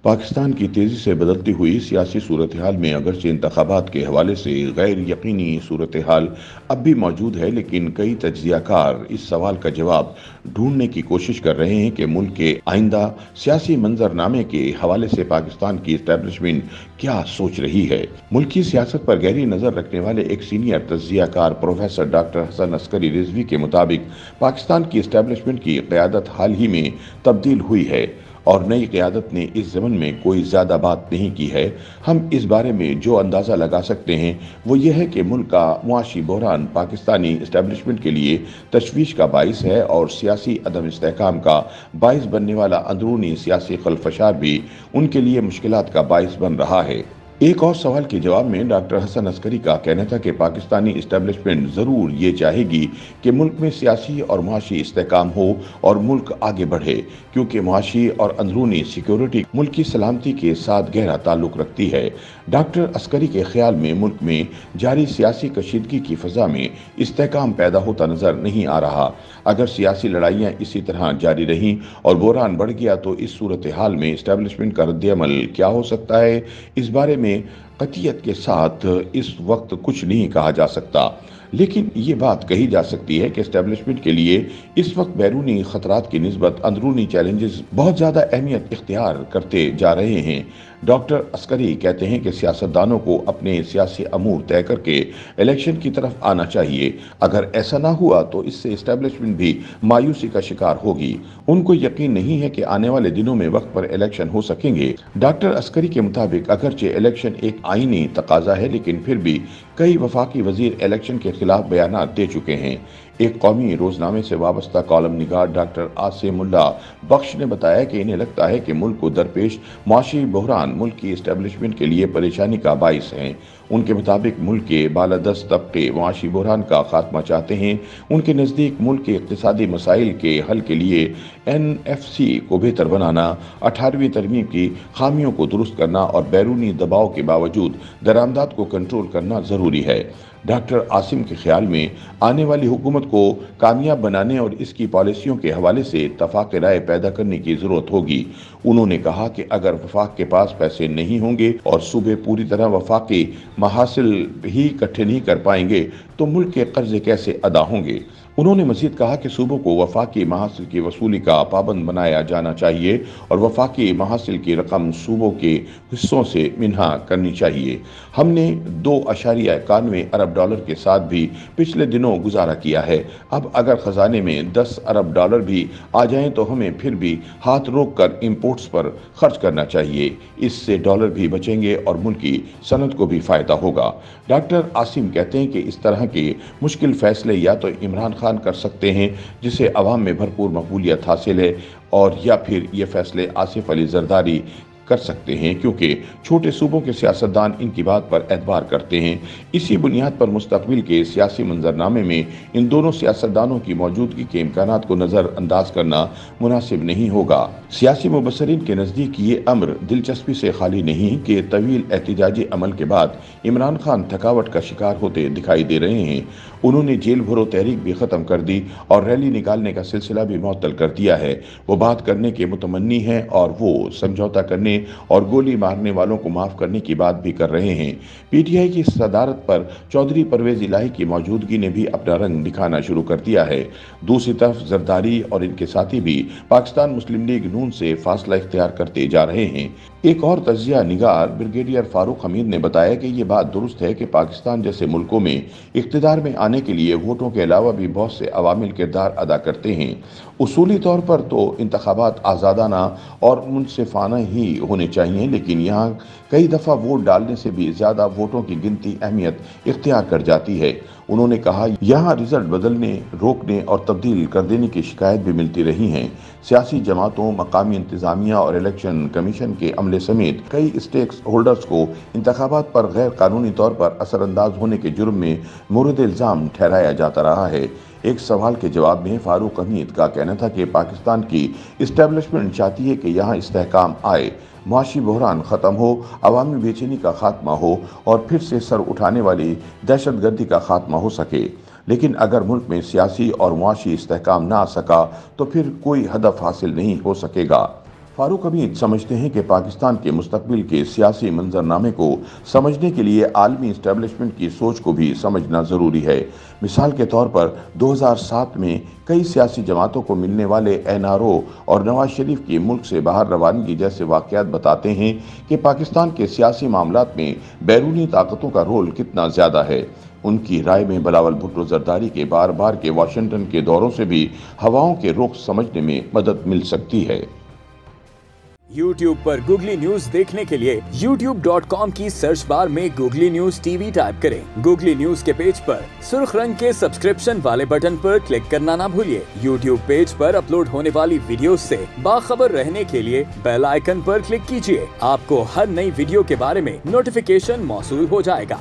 पाकिस्तान की तेजी से बदलती हुई सियासी सूरत हाल में अगरचे इंतखाबात के हवाले से गैर यकीनी सूरत हाल अब भी मौजूद है, लेकिन कई तज्जियाकार इस सवाल का जवाब ढूंढने की कोशिश कर रहे हैं कि मुल्क के आइंदा सियासी मंजरनामे के हवाले से पाकिस्तान की इस्टेब्लिशमेंट क्या सोच रही है। मुल्क की सियासत पर गहरी नजर रखने वाले एक सीनियर तज्जियाकार प्रोफेसर डॉक्टर हसन अस्करी रिजवी के मुताबिक पाकिस्तान की इस्टेब्लिशमेंट की क़यादत हाल ही में तब्दील हुई है और नई क़यादत ने इस ज़मन में कोई ज़्यादा बात नहीं की है। हम इस बारे में जो अंदाज़ा लगा सकते हैं वो ये है कि मुल्क का मुआशी बहरान पाकिस्तानी इस्टेब्लिशमेंट के लिए तशवीश का बाइस है और सियासी अदम इस्तेहकाम का बाइस बनने वाला अंदरूनी सियासी खलफशार भी उनके लिए मुश्किलात का बाइस बन रहा है। एक और सवाल के जवाब में डॉक्टर हसन अस्करी का कहना था कि पाकिस्तानी इस्टेब्लिशमेंट ज़रूर ये चाहेगी कि मुल्क में सियासी और मुआशी इस्तेहकाम हो और मुल्क आगे बढ़े, क्योंकि मुआशी और अंदरूनी सिक्योरिटी मुल्क की सलामती के साथ गहरा ताल्लुक रखती है। डॉक्टर अस्करी के ख्याल में मुल्क में जारी सियासी कशीदगी की फ़ज़ा में इस्तेहकाम पैदा होता नज़र नहीं आ रहा। अगर सियासी लड़ाइयाँ इसी तरह जारी रहीं और बहरान बढ़ गया तो इस सूरत हाल में इस्टेब्लिशमेंट का रद्द-ए-अमल क्या हो सकता है, इस बारे में कतियत के साथ इस वक्त कुछ नहीं कहा जा सकता। लेकिन ये बात कही जा सकती है कि एस्टेब्लिशमेंट के लिए इस वक्त बैरूनी खतरात की निस्बत अंदरूनी चैलेंजेस बहुत ज़्यादा अहमियत इख्तियार करते जा रहे हैं। डॉक्टर अस्करी कहते हैं कि सियासतदानों को अपने सियासी अमूर तय करके इलेक्शन की तरफ आना चाहिए। अगर ऐसा ना हुआ तो इससे एस्टेब्लिशमेंट भी मायूसी का शिकार होगी। उनको यकीन नहीं है कि आने वाले दिनों में वक्त पर इलेक्शन हो सकेंगे। डॉक्टर अस्करी के मुताबिक अगरचे इलेक्शन एक आईनी तकाजा है, लेकिन फिर भी कई वफाकी वजीर इलेक्शन के खिलाफ बयानात दे चुके हैं। एक कौमी रोजनामे से वाबस्ता कॉलम निगार डॉक्टर आसिमुल्लाह बख्श ने बताया कि इन्हें लगता है कि मुल्क को दरपेश मुआशी बहरान मुल्क की इस्टेब्लिशमेंट के लिए परेशानी का बाइस है। उनके मुताबिक मुल्क के बालादस्त तबके मुआशी बहरान का खात्मा चाहते हैं। उनके नज़दीक मुल्क के इक़्तिसादी मसाइल के हल के लिए NFC को बेहतर बनाना, 18वीं तरमीम की खामियों को दुरुस्त करना और बैरूनी दबाव के बावजूद दरामदात को कंट्रोल करना ज़रूरी है। डॉक्टर आसिम के ख्याल में आने वाली हुकूमत को कामयाब बनाने और इसकी पॉलिसियों के हवाले से इत्तफाक़ राय पैदा करने की ज़रूरत होगी। उन्होंने कहा कि अगर वफाक के पास पैसे नहीं होंगे और सूबे पूरी तरह वफाकी महासिल ही इकट्ठे नहीं कर पाएंगे तो मुल्क के कर्जे कैसे अदा होंगे। उन्होंने मज़ीद कहा कि सूबों को वफाकी महासिल की वसूली का पाबंद बनाया जाना चाहिए और वफाकी महासिल की रकम सूबों के हिस्सों से मिन्हा करनी चाहिए। हमने 2.91 अरब डॉलर के साथ भी पिछले दिनों गुजारा किया है। अब अगर ख़जाने में 10 अरब डॉलर भी आ जाएं तो हमें फिर भी हाथ रोक कर इम्पोर्ट्स पर खर्च करना चाहिए। इससे डॉलर भी बचेंगे और मुल्क की सनत को भी फ़ायदा होगा। डॉक्टर आसिम कहते हैं कि इस तरह के मुश्किल फ़ैसले या तो इमरान खान कर सकते हैं, जिसे अवाम में भरपूर मकबूलियत हासिल है, और या फिर ये फैसले आसिफ अली जरदारी कर सकते हैं, क्योंकि छोटे सूबों के सियासतदान इनकी बात पर एतबार करते हैं। इसी बुनियाद पर मुस्तकबिल के सियासी मंजरनामे में इन दोनों सियासतदानों की मौजूदगी के इम्कानात को नज़रअंदाज करना मुनासिब नहीं होगा। सियासी मुबसरीन के नज़दीक ये अम्र दिलचस्पी से खाली नहीं कि तवील एहतिजाजी अमल के बाद इमरान खान थकावट का शिकार होते दिखाई दे रहे हैं। उन्होंने जेल भरो तहरीक भी ख़त्म कर दी और रैली निकालने का सिलसिला भी मुअत्तल कर दिया है। वो बात करने के मुतमन्नी हैं और वो समझौता करने और गोली मारने वालों को माफ़ करने की बात भी कर रहे हैं। PTI की सदारत पर चौधरी परवेज़ इलाही की मौजूदगी ने भी अपना रंग दिखाना शुरू कर दिया है। दूसरी तरफ जरदारी और इनके साथी भी पाकिस्तान मुस्लिम लीग नून से फासला इख्तियार करते जा रहे हैं। एक और तजिया निगार ब्रिगेडियर फारूक हमीद ने बताया कि ये बात दुरुस्त है कि पाकिस्तान जैसे मुल्कों में इख्तिदार में आने के लिए वोटों के अलावा भी बहुत से अवामिल किरदार अदा करते हैं। उसूली तौर पर तो इंतखाबात आज़ादाना और मुनसिफाना ही होने चाहिए, लेकिन यहाँ कई दफ़ा वोट डालने से भी ज़्यादा वोटों की गिनती अहमियत इख्तियार कर जाती है। उन्होंने कहा, यहाँ रिजल्ट बदलने, रोकने और तब्दील कर देने की शिकायत भी मिलती रही हैं। सियासी जमातों, मकामी इंतज़ामिया और इलेक्शन कमीशन के अमले समेत कई स्टेक होल्डर्स को इंतखाबात पर गैर कानूनी तौर पर असरअंदाज होने के जुर्म में मोरद इल्ज़ाम ठहराया जाता रहा है। एक सवाल के जवाब में फारूक हमीद का कहना था कि पाकिस्तान की इस्टेब्लिशमेंट चाहती है कि यहाँ इस्तेहकाम आए, मुआशी बहरान ख़त्म हो, अवामी बेचैनी का खात्मा हो और फिर से सर उठाने वाली दहशतगर्दी का खात्मा हो सके। लेकिन अगर मुल्क में सियासी और मुआशी इस्तेहकाम ना आ सका तो फिर कोई हदफ हासिल नहीं हो सकेगा। फारूक हमीद समझते हैं कि पाकिस्तान के मुस्तकबिल के सियासी मंजरनामे को समझने के लिए आलमी इस्टेब्लिशमेंट की सोच को भी समझना ज़रूरी है। मिसाल के तौर पर 2007 में कई सियासी जमातों को मिलने वाले NRO और नवाज शरीफ की मुल्क से बाहर रवानगी जैसे वाक़यात बताते हैं कि पाकिस्तान के सियासी मामलात में बैरूनी ताकतों का रोल कितना ज़्यादा है। उनकी राय में बिलावल भुट्टो जरदारी के बार बार के वाशिंगटन के दौरों से भी हवाओं के रुख समझने में मदद मिल सकती है। YouTube पर गूगली न्यूज देखने के लिए youtube.com की सर्च बार में गूगली न्यूज TV टाइप करें। गूगली न्यूज के पेज पर सुर्ख रंग के सब्सक्रिप्शन वाले बटन पर क्लिक करना ना भूलिए। YouTube पेज पर अपलोड होने वाली वीडियोस से बाखबर रहने के लिए बेल आइकन पर क्लिक कीजिए। आपको हर नई वीडियो के बारे में नोटिफिकेशन मौसूल हो जाएगा।